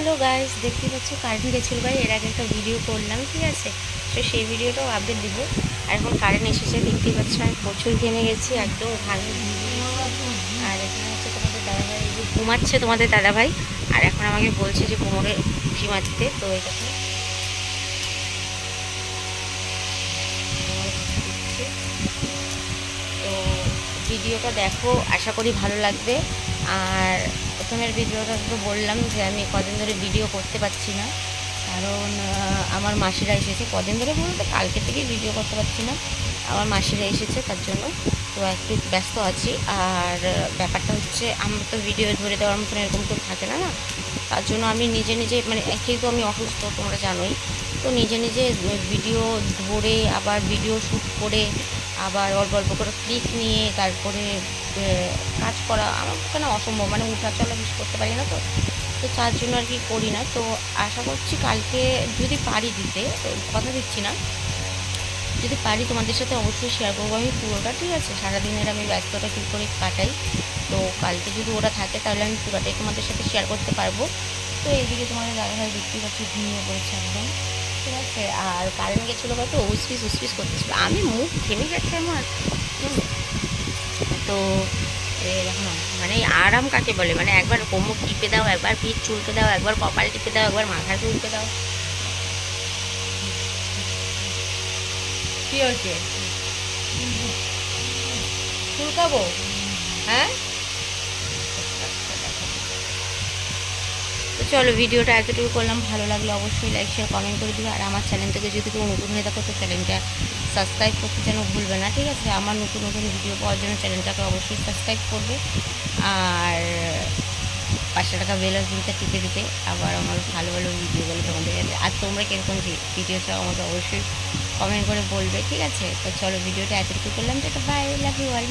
Hello guys, দেখতে পাচ্ছ current গেছিলো ভাই। এর আগে একটা ভিডিও করলাম, ঠিক আছে? তো সেই ভিডিওটাও আপডেট দিব। আর এখন কারেন্ট এসেছে, দেখতেই পাচ্ছ আমি প্রচুর ঘেমে গেছি, একদম ভালো ঘেমে গেছি। আর এখানে হচ্ছে তোমাদের দাদাভাই যে ঘুমাচ্ছে, তোমাদের দাদাভাই। আর এখন আমাকে বলছে যে কোমরে ঘি মারতে, তো এটা তো ভিডিওটা দেখো, আশা করি ভালো লাগবে। আর প্রথমের ভিডিওটা তো বললাম যে আমি কদিন ধরে ভিডিও করতে পারছি না, কারণ আমার মাসিরা এসেছে। কদিন ধরে বলতে কালকে থেকেই ভিডিও করতে পারছি না, আমার মাসিরা এসেছে তার জন্য। তো একটু ব্যস্ত আছি। আর ব্যাপারটা হচ্ছে আমার তো ভিডিও ধরে দেওয়ার মতন এরকম কেউ থাকে না না, তার জন্য আমি নিজে নিজে মানে যেহেতু আমি অসুস্থ তোমরা জানোই, তো নিজে নিজে ভিডিও ধরে আবার ভিডিও শ্যুট করে আবার অল্প অল্প করে ক্লিক নিয়ে তারপরে কাজ করা আমার পক্ষে না অসম্ভব, মানে উঠা চলা বেশি করতে পারি না। তো তো তার জন্য আর কি করি না। তো আশা করছি কালকে যদি পারি দিতে, কথা দিচ্ছি না, যদি পারি তোমাদের সাথে অবশ্যই শেয়ার করবো আমি পুরোটা, ঠিক আছে? সারাদিনের আমি ব্যস্ততা কী করে কাটাই, তো কালকে যদি ওরা থাকে তাহলে আমি পুরোটাই তোমাদের সাথে শেয়ার করতে পারবো। তো এইদিকে তোমাদের দাদাভাই দেখতেই পাচ্ছি ঘুমিয়ে পড়েছে একদম, ঠিক আছে? আর কারেন্ট গেছিলো কত উসপিস করতেছিল, আমি মুখ থেমে গেছে আমার। তো দেখো না, মানে আরাম কাকে বলে, মানে একবার কোমর টিপে দাও, একবার পিঠ চুলকে দাও, একবার কপাল টিপে দাও, একবার মাথা চুলকে দাও। কি হয়েছে? চুলকাবো? হ্যাঁ, তো চলো ভিডিওটা এতটুকু করলাম, ভালো লাগলে অবশ্যই লাইক শেয়ার কমেন্ট করে দিবে। আর আমার চ্যানেল থেকে যদি কেউ নতুন হয়ে থাকো তো চ্যানেলটা সাবস্ক্রাইব করতে যেন ভুলবে না, ঠিক আছে? আমার নতুন নতুন ভিডিও পাওয়ার জন্য চ্যানেলটাকে অবশ্যই সাবস্ক্রাইব করবে। আর 500 টাকা বেল আইকনটা টিপে দিতে, আবার আমার ভালো ভালো ভিডিওগুলো তোমাদের কাছে। আর তোমরা কীরকম ভিডিও চাও আমাকে অবশ্যই কমেন্ট করে বলবে, ঠিক আছে? তো চলো ভিডিওটা এতটুকু করলাম, তো বাই, লাভ ইউ অল।